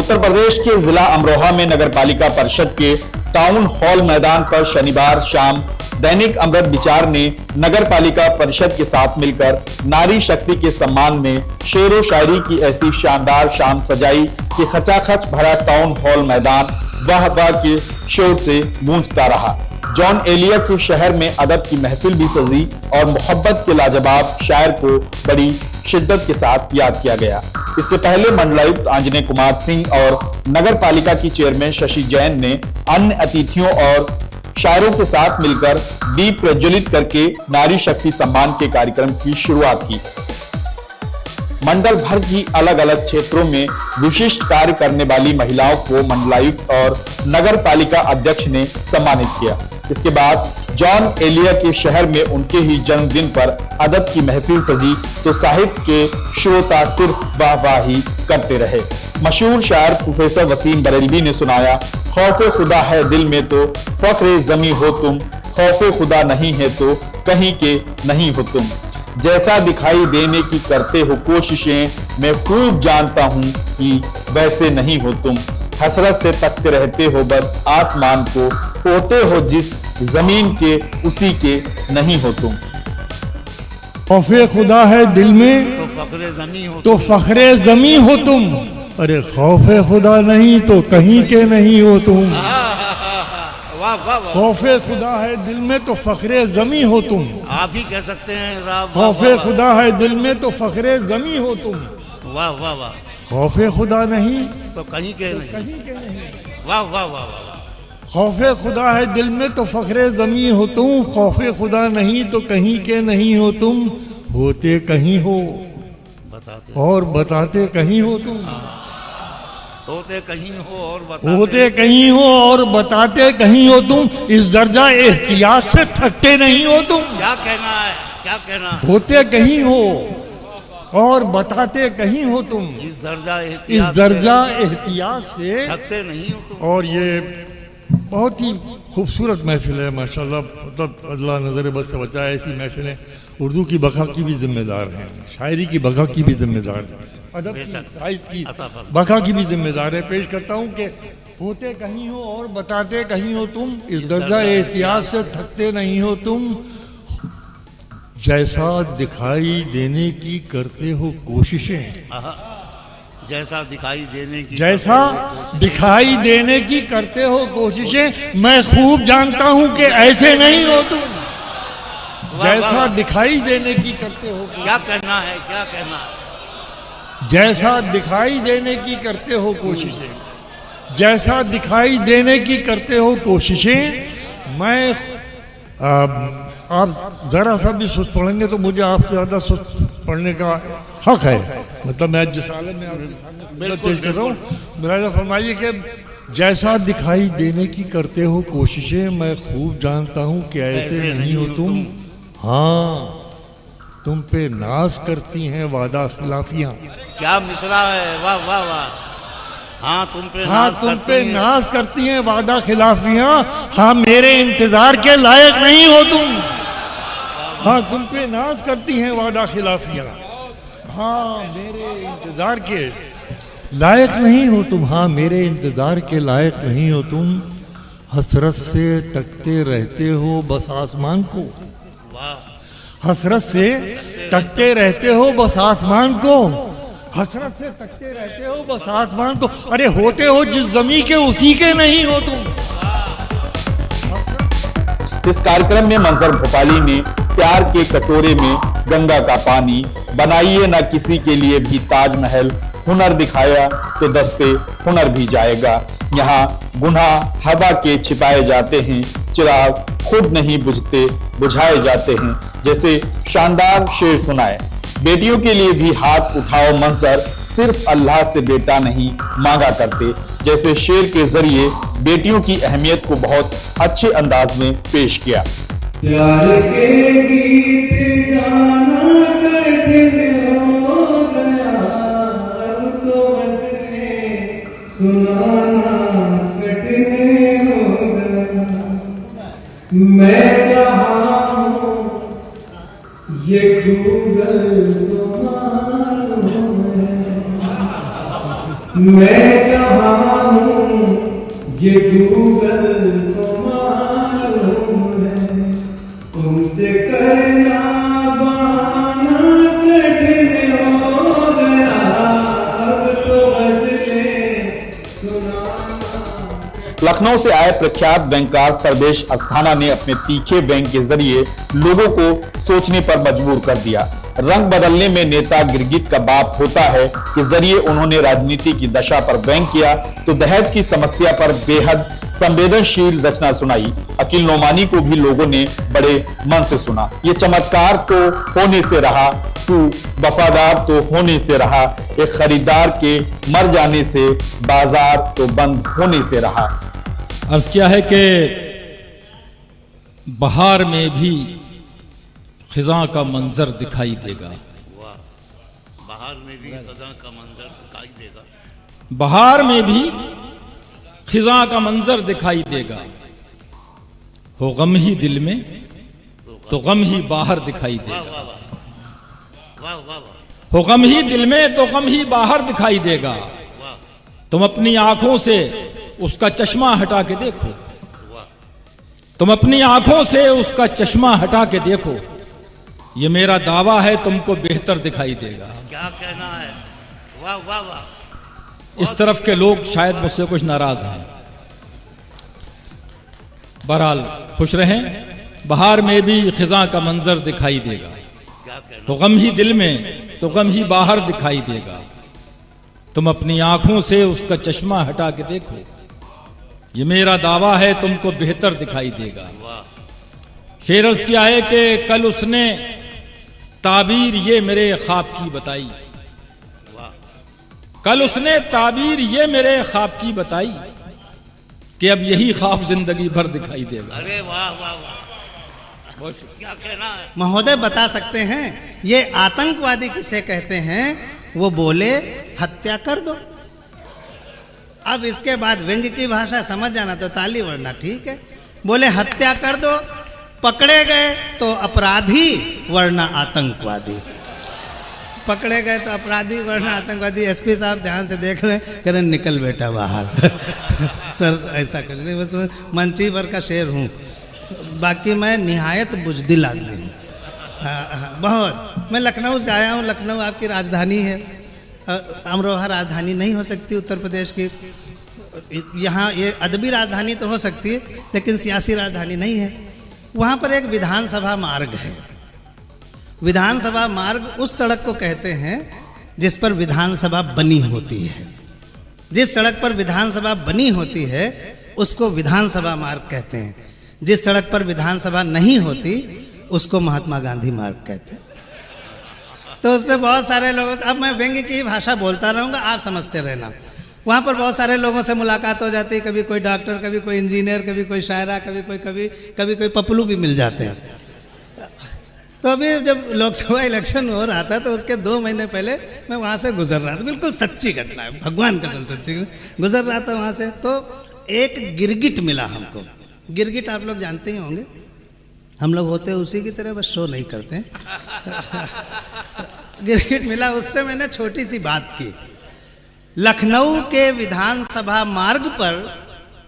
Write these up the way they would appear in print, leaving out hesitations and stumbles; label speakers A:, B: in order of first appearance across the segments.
A: उत्तर प्रदेश के जिला अमरोहा में नगर पालिका परिषद के टाउन हॉल मैदान पर शनिवार शाम दैनिक अमृत विचार ने नगर पालिका परिषद के साथ मिलकर नारी शक्ति के सम्मान में शेरो शायरी की ऐसी शानदार शाम सजाई कि खचाखच भरा टाउन हॉल मैदान वाह वाह के शोर से गूंजता रहा। जॉन एलिया के शहर में अदब की महफिल भी सजी और मोहब्बत के लाजवाब शायर को बड़ी शिद्दत के साथ याद किया गया। इससे पहले मंडलायुक्त आंजनेय कुमार सिंह और नगर पालिका की चेयरमैन शशि जैन ने अन्य अतिथियों और शायरों के साथ मिलकर दीप प्रज्वलित करके नारी शक्ति सम्मान के कार्यक्रम की शुरुआत की। मंडल भर की अलग अलग क्षेत्रों में विशिष्ट कार्य करने वाली महिलाओं को मंडलायुक्त और नगर पालिका अध्यक्ष ने सम्मानित किया। इसके बाद जॉन एलिया के शहर में उनके ही जन्मदिन पर अदब की महफिल सजी तो साहित्य के श्रोता सिर्फ वाहवाही करते रहे। मशहूर शायर प्रोफेसर वसीम बरेलवी ने सुनाया, खौफे खुदा है दिल में तो फख्रे जमी हो तुम, खौफे खुदा नहीं है तो कहीं के नहीं हो तुम। जैसा दिखाई देने की करते हो कोशिशें, मैं खूब जानता हूँ कि वैसे नहीं हो तुम। हसरत से तकते रहते हो बस आसमान को, होते हो जिस जमीन के उसी के नहीं हो तुम।
B: खौफे खुदा है दिल में तो फख्रे जमी हो तुम। अरे खौफे खुदा नहीं तो कहीं के नहीं हो तुम। खौफे खुदा है दिल में तो फख्रे जमी हो तुम।
C: आप ही कह सकते हैं।
B: खौफे खुदा है दिल में तो फख्रे जमी हो तुम।
C: वाह वाह वाह।
B: खौफे खुदा नहीं
C: तो कहीं के नहीं।
B: कहीं के नहीं।
C: वाह वाह वाह वाह।
B: खौफे खुदा है दिल में तो फख्रे जमी हो तुम। खौफे खुदा नहीं तो कहीं के नहीं हो तुम। होते कहीं हो और बताते कहीं हो तुम।
C: होते कहीं हो और बताते,
B: होते कहीं हो और बताते कहीं हो तुम। इस दर्जा एहतियात से थकते नहीं हो तुम।
C: क्या कहना है, क्या कहना है?
B: होते कहीं हो और बताते कहीं हो तुम।
C: इस दर्जा
B: एहतियात से
C: थकते नहीं हो तुम।
B: और ये बहुत ही खूबसूरत महफिल है माशाल्लाह। मतलब अल्लाह नजर बस से बचाए। ऐसी महफिलें उर्दू की बका की भी जिम्मेदार हैं, शायरी की बका की भी जिम्मेदार है, अदब की साहित्य की बका की भी जिम्मेदार है। पेश करता हूँ कि होते कहीं हो और बताते कहीं हो तुम। इस दर्जा एहतियात से थकते नहीं हो तुम। जैसा दिखाई देने की करते हो कोशिशें।
C: जैसा दिखाई
B: देने की करते हो कोशिशें, मैं खूब जानता हूं कि ऐसे नहीं हो तुम। जैसा दिखाई देने की करते हो।
C: क्या कहना है, क्या कहना है?
B: जैसा दिखाई देने की करते हो कोशिशें, जैसा दिखाई देने की करते हो कोशिशें। मैं आप जरा सा भी सुस्त पढ़ेंगे तो मुझे आपसे ज्यादा सुस्त पढ़ने का हक है। मतलब मैं जिस आलम में आपके पेश कर रहा हूँ, मेरा फरमाइए कि जैसा दिखाई देने की करते हो कोशिशें, मैं खूब जानता हूँ कि ऐसे नहीं हो तुम। हाँ, तुम पे नाज करती हैं वादा खिलाफियाँ।
C: क्या मिसरा है, वाह वाह वाह। हाँ, तुम पे
B: नाज करती हैं वादा खिलाफियाँ। हाँ, मेरे इंतजार के लायक नहीं हो तुम। हाँ, तुम पे नाज करती हैं वादा खिलाफियाँ। हाँ, मेरे इंतजार के लायक नहीं हो तुम। हाँ, मेरे इंतजार के लायक नहीं हो तुम। हसरत से तकते रहते हो बस आसमान को। हसरत से तकते रहते हो बस आसमान को। हसरत से तकते रहते हो बस आसमान को। अरे होते हो जिस जमी के उसी के नहीं हो तुम।
A: इस कार्यक्रम में मंजर भोपाली ने प्यार के कटोरे में गंगा का पानी, बनाइए ना किसी के लिए भी ताजमहल, हुनर दिखाया तो दस पे हुनर भी जाएगा। यहाँ गुनाह हवा के छिपाए जाते हैं, चिराग खुद नहीं बुझते बुझाए जाते हैं जैसे शानदार शेर सुनाए। बेटियों के लिए भी हाथ उठाओ मंजर, सिर्फ अल्लाह से बेटा नहीं मांगा करते जैसे शेर के जरिए बेटियों की अहमियत को बहुत अच्छे अंदाज में पेश किया।
D: प्यार के गीत गाना कठिन हो गया, अब तो हंसने सुनाना कठिन हो गया। मैं कहाँ हूँ ये गूगल तो मालूम है। मैं कहाँ ये गूगल को मालूम है, तुमसे करना बहाना कठिन हो गया, अब तो गज़लें सुनाना।
A: लखनऊ से आए प्रख्यात बैंकर सर्वेश अस्थाना ने अपने तीखे व्यंग के जरिए लोगों को सोचने पर मजबूर कर दिया। रंग बदलने में नेता गिरगिट का बाप होता है के जरिए उन्होंने राजनीति की दशा पर व्यंग किया तो दहेज की समस्या पर बेहद संवेदनशील रचना सुनाई। अकील नोमानी को भी लोगों ने बड़े मन से सुना। ये चमत्कार तो होने से रहा, तू वफादार तो होने से रहा, एक खरीदार के मर जाने से बाजार तो बंद होने से रहा।
E: अर्ज किया है कि बहार में भी खिजा का मंजर दिखाई देगा।
C: वाह, बाहर में भी खजा का मंजर दिखाई देगा।
E: बहार में भी खिजा का मंजर दिखाई देगा, हो गम ही दिल में तो गम ही बाहर दिखाई
C: वाह
E: देगा।
C: वाह वाह वाह वाह वाह
E: हो गम ही दिल में तो गम ही बाहर दिखाई देगा।
C: वाह
E: तुम अपनी आंखों से उसका चश्मा हटा के देखो,
C: वाह
E: तुम अपनी आंखों से उसका चश्मा हटा के देखो, ये मेरा दावा है तुमको बेहतर दिखाई देगा।
C: क्या कहना है, वाह वाह वाह।
E: इस तरफ के लोग शायद मुझसे कुछ नाराज हैं, बहरहाल खुश रहें। बहार में भी खिजा का मंजर दिखाई देगा,
C: क्या कहना,
E: तो गम ही दिल में तो गम ही बाहर दिखाई देगा। तुम अपनी आंखों से उसका चश्मा हटा के देखो, ये मेरा दावा है तुमको बेहतर दिखाई देगा।
C: वाह
E: शेर अर्ज किया है कि कल उसने ताबीर ये मेरे ख्वाब की बताई,
C: वाह
E: कल उसने ताबीर ये मेरे ख्वाब की बताई कि अब यही ख्वाब जिंदगी भर दिखाई देगा।
C: अरे वाह वाह वाह, क्या कहना है।
F: महोदय बता सकते हैं ये आतंकवादी किसे कहते हैं? वो बोले हत्या कर दो। अब इसके बाद व्यंग्य की भाषा समझ जाना तो ताली वरना ठीक है। बोले हत्या कर दो, पकड़े गए तो अपराधी वरना आतंकवादी। पकड़े गए तो अपराधी वरना आतंकवादी। एसपी साहब ध्यान से देख रहे हैं, कह रहे निकल बेटा बाहर। सर ऐसा कुछ नहीं, बस मंची भर का शेर हूँ, बाकी मैं निहायत बुजदिल आदमी हूँ। बहुत। मैं लखनऊ से आया हूँ, लखनऊ आपकी राजधानी है, अमरोहा राजधानी नहीं हो सकती उत्तर प्रदेश की। यहाँ ये अदबी राजधानी तो हो सकती है लेकिन सियासी राजधानी नहीं है। वहाँ पर एक विधानसभा मार्ग है। विधानसभा मार्ग उस सड़क को कहते हैं जिस पर विधानसभा बनी होती है। जिस सड़क पर विधानसभा बनी होती है उसको विधानसभा मार्ग कहते हैं। जिस सड़क पर विधानसभा नहीं होती उसको महात्मा गांधी मार्ग कहते हैं। तो उस पर बहुत सारे लोगों से, अब मैं व्यंग्य की भाषा बोलता रहूँगा, आप समझते रहना। वहाँ पर बहुत सारे लोगों से मुलाकात हो जाती है, कभी कोई डॉक्टर, कभी कोई इंजीनियर, कभी कोई शायरा, कभी कोई पपलू भी मिल जाते हैं। तो अभी जब लोकसभा इलेक्शन हो रहा था तो उसके 2 महीने पहले मैं वहाँ से गुजर रहा था, बिल्कुल सच्ची घटना है, भगवान कसम सच्ची गुजर रहा था वहाँ से। तो एक गिरगिट मिला हमको। गिरगिट आप लोग जानते ही होंगे, हम लोग होते उसी की तरह, बस शो नहीं करते। गिरगिट मिला, उससे मैंने छोटी सी बात की। लखनऊ के विधानसभा मार्ग पर,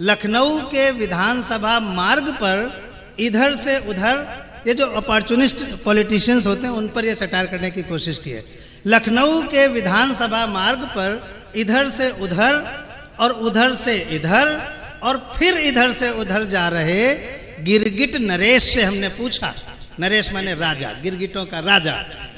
F: लखनऊ के विधानसभा मार्ग पर इधर से उधर, ये जो अपॉर्चुनिस्ट पॉलिटिशियंस होते हैं उन पर ये सटार करने की कोशिश की है। लखनऊ के विधानसभा मार्ग पर इधर से उधर और उधर से इधर और फिर इधर से उधर जा रहे गिरगिट नरेश से हमने पूछा, नरेश माने राजा, गिरगिटों का राजा,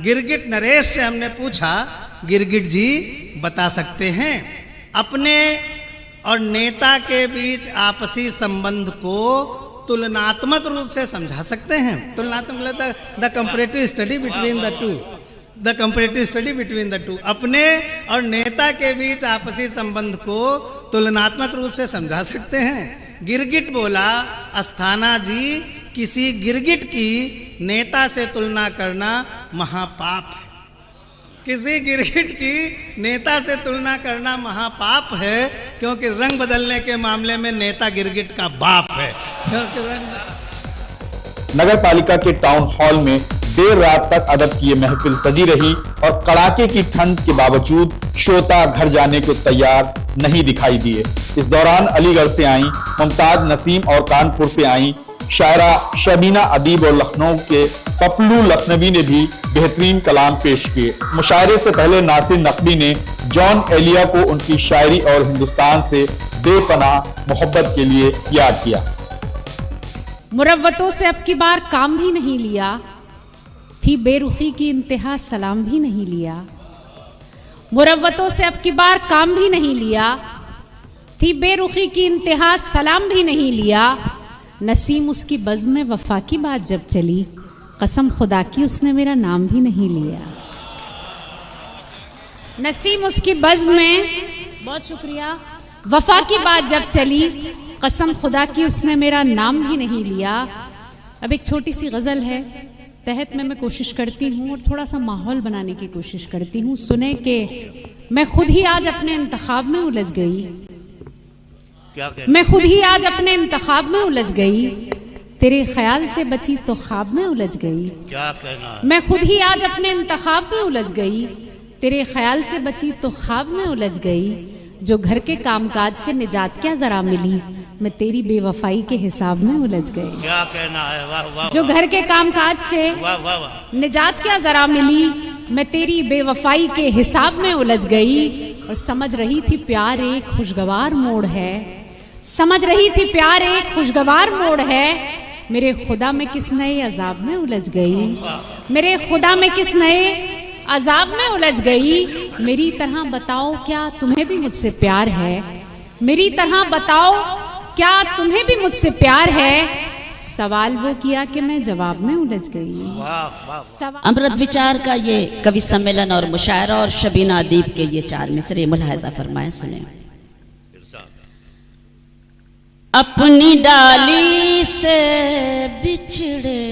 F: गिरगिट नरेश से हमने पूछा, गिरगिट जी बता सकते हैं अपने और नेता के बीच आपसी संबंध को तुलनात्मक रूप से समझा सकते हैं? तुलनात्मक मतलब the comparative study between the two, the comparative study between the two. अपने और नेता के बीच आपसी संबंध को तुलनात्मक रूप से समझा सकते हैं? गिरगिट बोला, अस्थाना जी किसी गिरगिट की नेता से तुलना करना महापाप है। किसी गिरगिट की नेता से तुलना करना महापाप है, क्योंकि रंग बदलने के मामले में नेता गिरगिट का बाप है।
A: नगर पालिका के टाउन हॉल में देर रात तक अदब की ये महफिल सजी रही और कड़ाके की ठंड के बावजूद श्रोता घर जाने को तैयार नहीं दिखाई दिए। इस दौरान अलीगढ़ से आई मुमताज नसीम और कानपुर से आई शायरा शबीना अदीब और लखनऊ के पपलू लखनवी ने भी बेहतरीन कलाम पेश किए। मुशायरे से पहले नासिर नकवी ने जॉन एलिया को उनकी शायरी और हिंदुस्तान से बेपनाह मोहब्बत के लिए याद किया।
G: मुरव्वतों से अब की बार काम भी नहीं लिया, थी बेरुखी की इंतहा सलाम भी नहीं लिया। मुरव्वतों से अब की बार काम भी नहीं लिया, थी बेरुखी की इंतहा सलाम भी नहीं लिया। नसीम उसकी बज़्म में वफा की बात जब चली, कसम खुदा की उसने मेरा नाम भी नहीं लिया। नसीम उसकी बज़्म में, बहुत शुक्रिया, वफा की बात जब चली, कसम खुदा की उसने मेरा नाम भी नहीं लिया। अब एक छोटी सी गज़ल है, तहत में मैं कोशिश करती हूँ और थोड़ा सा माहौल बनाने की कोशिश करती हूँ। सुने कि मैं खुद ही आज अपने इंतखाब में उलझ गई, मैं खुद ही आज अपने इंतखाब में उलझ गई, तेरे ख्याल से बची तो ख्वाब में उलझ गई।
C: क्या कहना,
G: मैं खुद ही आज अपने इंतखाब में उलझ गई, तेरे ख्याल से बची तो ख्वाब में उलझ गई। जो घर के कामकाज से निजात क्या जरा मिली, मैं तेरी बेवफाई के हिसाब में उलझ गई।
C: क्या कहना है, वाह वाह।
G: जो घर के कामकाज से
C: वाह वाह वाह।
G: निजात क्या जरा मिली, मैं तेरी बेवफाई के हिसाब में उलझ गई। और समझ रही थी प्यार एक खुशगवार मोड़ है, समझ रही थी प्यार एक खुशगवार मोड़ है। मेरे खुदा में किस नए अजाब में उलझ गई, मेरे खुदा में किस नए अजाब में उलझ गई। मेरी तरह बताओ क्या तुम्हें भी मुझसे प्यार है, मेरी तरह बताओ क्या तुम्हें भी मुझसे प्यार है। सवाल वो किया कि मैं जवाब में उलझ गई।
H: अमृत विचार का ये कवि सम्मेलन और मुशायरा और शबीना अदीब के ये 4 मिसरे मुलाहिजा फरमाएं, सुने। अपनी डाली से बिछड़े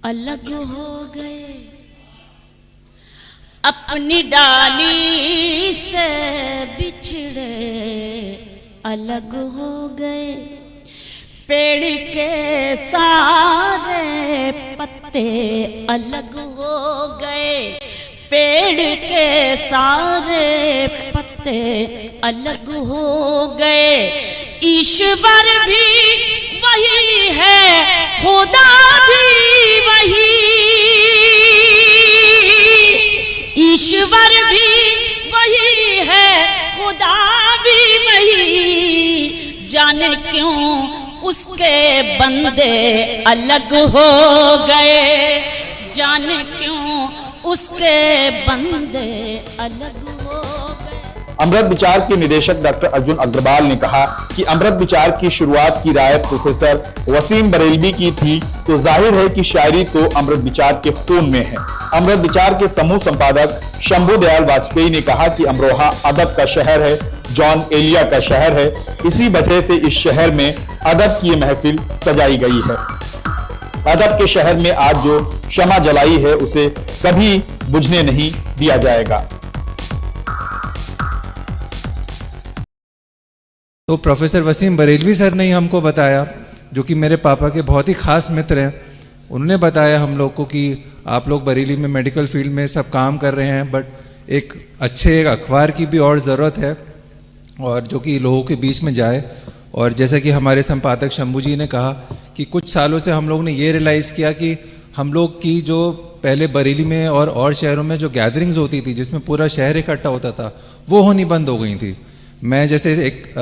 H: अलग हो गए, अपनी डाली से बिछड़े अलग हो गए। पेड़ के सारे पत्ते अलग हो गए, पेड़ के सारे पत्ते अलग हो गए। ईश्वर भी वही है, खुदा भी वही, ईश्वर भी वही है, खुदा भी वही। जाने क्यों उसके बंदे अलग हो गए, जाने क्यों उसके बंदे अलग हो गए।
A: अमृत विचार के निदेशक डॉक्टर अर्जुन अग्रवाल ने कहा कि अमृत विचार की शुरुआत की राय प्रोफेसर वसीम बरेलवी की थी, तो जाहिर है कि शायरी तो अमृत विचार के खून में है। अमृत विचार के समूह संपादक शंभू दयाल वाजपेयी ने कहा कि अमरोहा अदब का शहर है, जॉन एलिया का शहर है, इसी वजह से इस शहर में अदब की महफिल सजाई गई है। अदब के शहर में आज जो शमा जलाई है उसे कभी बुझने नहीं दिया जाएगा।
I: तो प्रोफेसर वसीम बरेलवी सर ने हमको बताया, जो कि मेरे पापा के बहुत ही खास मित्र हैं, उन्होंने बताया हम लोग को कि आप लोग बरेली में मेडिकल फील्ड में सब काम कर रहे हैं, बट एक अच्छे एक अखबार की भी और ज़रूरत है, और जो कि लोगों के बीच में जाए। और जैसे कि हमारे संपादक शंभू जी ने कहा कि कुछ सालों से हम लोग ने ये रियलाइज़ किया कि हम लोग की जो पहले बरेली में और शहरों में जो गैदरिंग्स होती थी जिसमें पूरा शहर इकट्ठा होता था, वो होनी बंद हो गई थी। मैं जैसे एक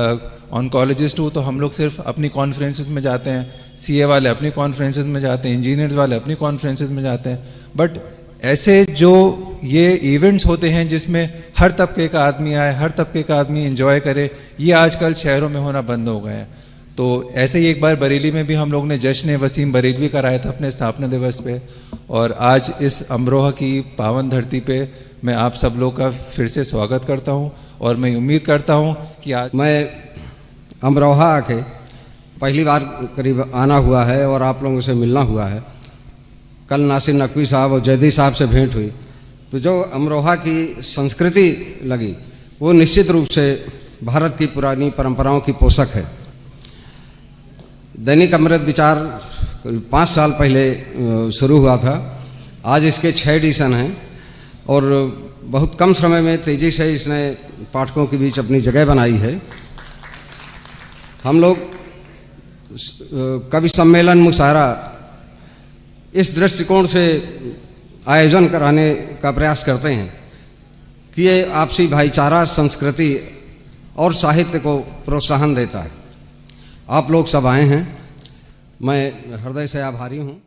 I: ऑन्कोलॉजिस्ट हूँ, तो हम लोग सिर्फ अपनी कॉन्फ्रेंसेस में जाते हैं, सीए वाले अपनी कॉन्फ्रेंसेस में जाते हैं, इंजीनियर्स वाले अपनी कॉन्फ्रेंसेस में जाते हैं, बट ऐसे जो ये इवेंट्स होते हैं जिसमें हर तबके का आदमी आए, हर तबके का आदमी एंजॉय करे, ये आजकल शहरों में होना बंद हो गए हैं। तो ऐसे ही एक बार बरेली में भी हम लोग ने जश्न वसीम बरेलवी कराया था अपने स्थापना दिवस पे, और आज इस अमरोहा की पावन धरती पे मैं आप सब लोग का फिर से स्वागत करता हूँ, और मैं उम्मीद करता हूँ कि आज
J: मैं अमरोहा आके पहली बार करीब आना हुआ है और आप लोगों से मिलना हुआ है। कल नासिर नकवी साहब और जयदी साहब से भेंट हुई, तो जो अमरोहा की संस्कृति लगी वो निश्चित रूप से भारत की पुरानी परंपराओं की पोषक है। दैनिक अमृत विचार करीब 5 साल पहले शुरू हुआ था। आज इसके 6 एडिशन हैं और बहुत कम समय में तेज़ी से इसने पाठकों के बीच अपनी जगह बनाई है। हम लोग कवि सम्मेलन मुशायरा इस दृष्टिकोण से आयोजन कराने का प्रयास करते हैं कि ये आपसी भाईचारा, संस्कृति और साहित्य को प्रोत्साहन देता है। आप लोग सब आए हैं, मैं हृदय से आभारी हूँ।